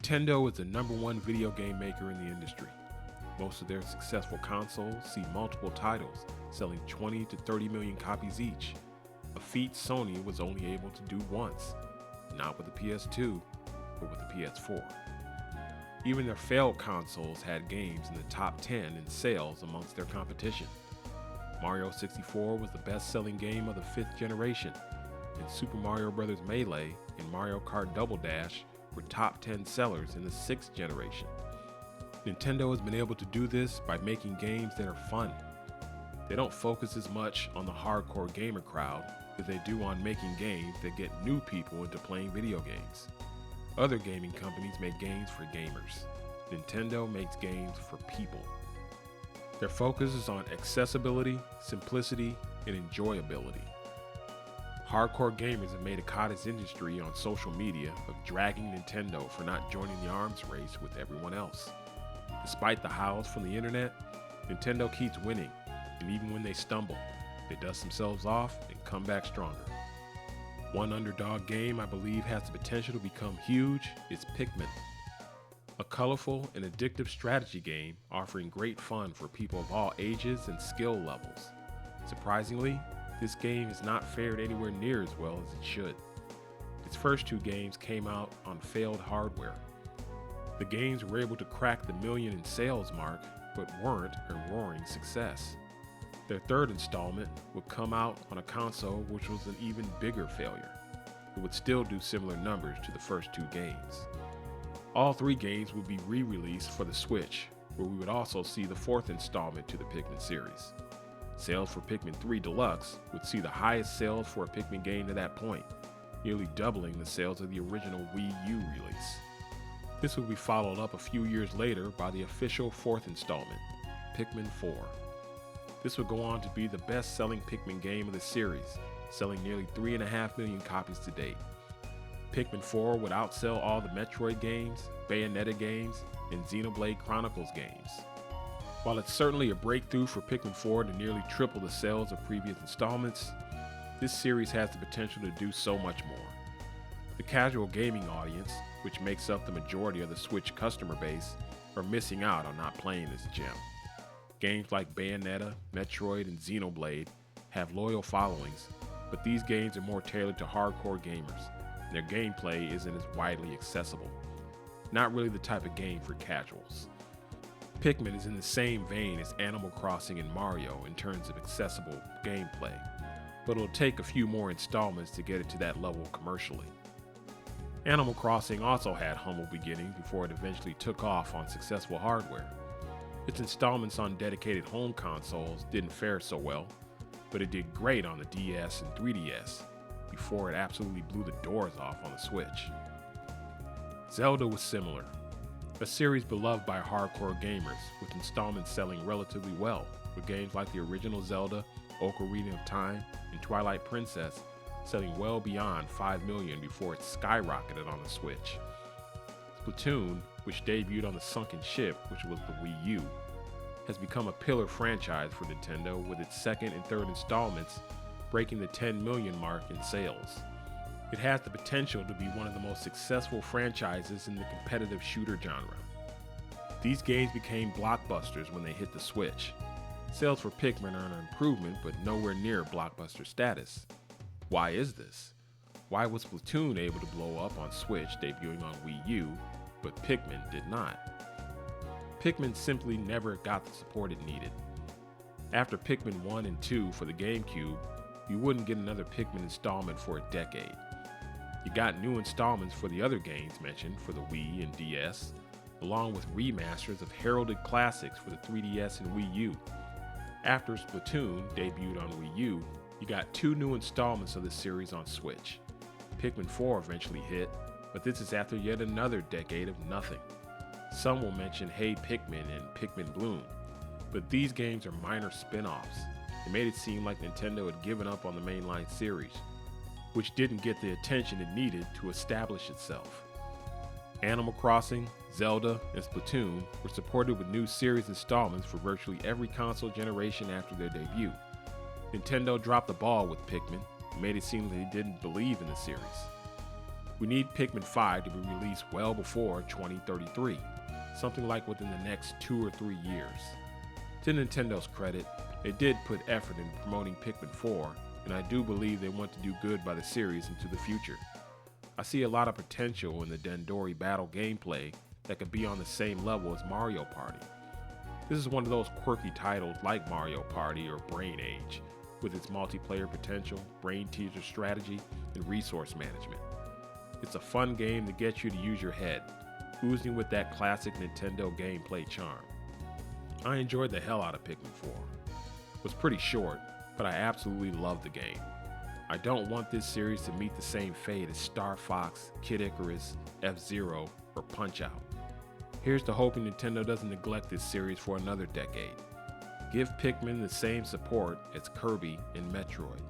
Nintendo is the #1 video game maker in the industry. Most of their successful consoles see multiple titles, selling 20 to 30 million copies each, a feat Sony was only able to do once, not with the PS2, but with the PS4. Even their failed consoles had games in the top 10 in sales amongst their competition. Mario 64 was the best-selling game of the 5th generation, and Super Mario Bros. Melee and Mario Kart Double Dash were top 10 sellers in the 6th generation. Nintendo has been able to do this by making games that are fun. They don't focus as much on the hardcore gamer crowd as they do on making games that get new people into playing video games. Other gaming companies make games for gamers. Nintendo makes games for people. Their focus is on accessibility, simplicity, and enjoyability. Hardcore gamers have made a cottage industry on social media of dragging Nintendo for not joining the arms race with everyone else. Despite the howls from the internet, Nintendo keeps winning, and even when they stumble, they dust themselves off and come back stronger. One underdog game I believe has the potential to become huge is Pikmin, a colorful and addictive strategy game offering great fun for people of all ages and skill levels. Surprisingly, this game has not fared anywhere near as well as it should. Its first 2 games came out on failed hardware. The games were able to crack the million in sales mark, but weren't a roaring success. Their 3rd installment would come out on a console which was an even bigger failure. It would still do similar numbers to the first 2 games. All 3 games would be re-released for the Switch, where we would also see the 4th installment to the Pikmin series. Sales for Pikmin 3 Deluxe would see the highest sales for a Pikmin game to that point, nearly doubling the sales of the original Wii U release. This would be followed up a few years later by the official 4th installment, Pikmin 4. This would go on to be the best-selling Pikmin game of the series, selling nearly 3.5 million copies to date. Pikmin 4 would outsell all the Metroid games, Bayonetta games, and Xenoblade Chronicles games. While it's certainly a breakthrough for Pikmin 4 to nearly triple the sales of previous installments, this series has the potential to do so much more. The casual gaming audience, which makes up the majority of the Switch customer base, are missing out on not playing this gem. Games like Bayonetta, Metroid, and Xenoblade have loyal followings, but these games are more tailored to hardcore gamers, and their gameplay isn't as widely accessible. Not really the type of game for casuals. Pikmin is in the same vein as Animal Crossing and Mario in terms of accessible gameplay, but it'll take a few more installments to get it to that level commercially. Animal Crossing also had humble beginnings before it eventually took off on successful hardware. Its installments on dedicated home consoles didn't fare so well, but it did great on the DS and 3DS, before it absolutely blew the doors off on the Switch. Zelda was similar, a series beloved by hardcore gamers, with installments selling relatively well, with games like the original Zelda, Ocarina of Time, and Twilight Princess selling well beyond 5 million before it skyrocketed on the Switch. Splatoon, which debuted on the sunken ship, which was the Wii U, has become a pillar franchise for Nintendo, with its 2nd and 3rd installments breaking the 10 million mark in sales. It has the potential to be one of the most successful franchises in the competitive shooter genre. These games became blockbusters when they hit the Switch. Sales for Pikmin are an improvement, but nowhere near blockbuster status. Why is this? Why was Splatoon able to blow up on Switch debuting on Wii U, but Pikmin did not? Pikmin simply never got the support it needed. After Pikmin 1 and 2 for the GameCube, you wouldn't get another Pikmin installment for a decade. You got new installments for the other games mentioned for the Wii and DS, along with remasters of heralded classics for the 3DS and Wii U. After Splatoon debuted on Wii U, you got 2 new installments of the series on Switch. Pikmin 4 eventually hit, but this is after yet another decade of nothing. Some will mention Hey Pikmin and Pikmin Bloom, but these games are minor spin-offs. It made it seem like Nintendo had given up on the mainline series, which didn't get the attention it needed to establish itself. Animal Crossing, Zelda, and Splatoon were supported with new series installments for virtually every console generation after their debut. Nintendo dropped the ball with Pikmin and made it seem that they didn't believe in the series. We need Pikmin 5 to be released well before 2033, something like within the next 2 or 3 years. To Nintendo's credit, they did put effort in promoting Pikmin 4, and I do believe they want to do good by the series into the future. I see a lot of potential in the Dandori battle gameplay that could be on the same level as Mario Party. This is one of those quirky titles like Mario Party or Brain Age, with its multiplayer potential, brain teaser strategy, and resource management. It's a fun game to get you to use your head, oozing with that classic Nintendo gameplay charm. I enjoyed the hell out of Pikmin 4. It was pretty short, but I absolutely loved the game. I don't want this series to meet the same fate as Star Fox, Kid Icarus, F-Zero, or Punch-Out! Here's to hoping Nintendo doesn't neglect this series for another decade. Give Pikmin the same support as Kirby and Metroid.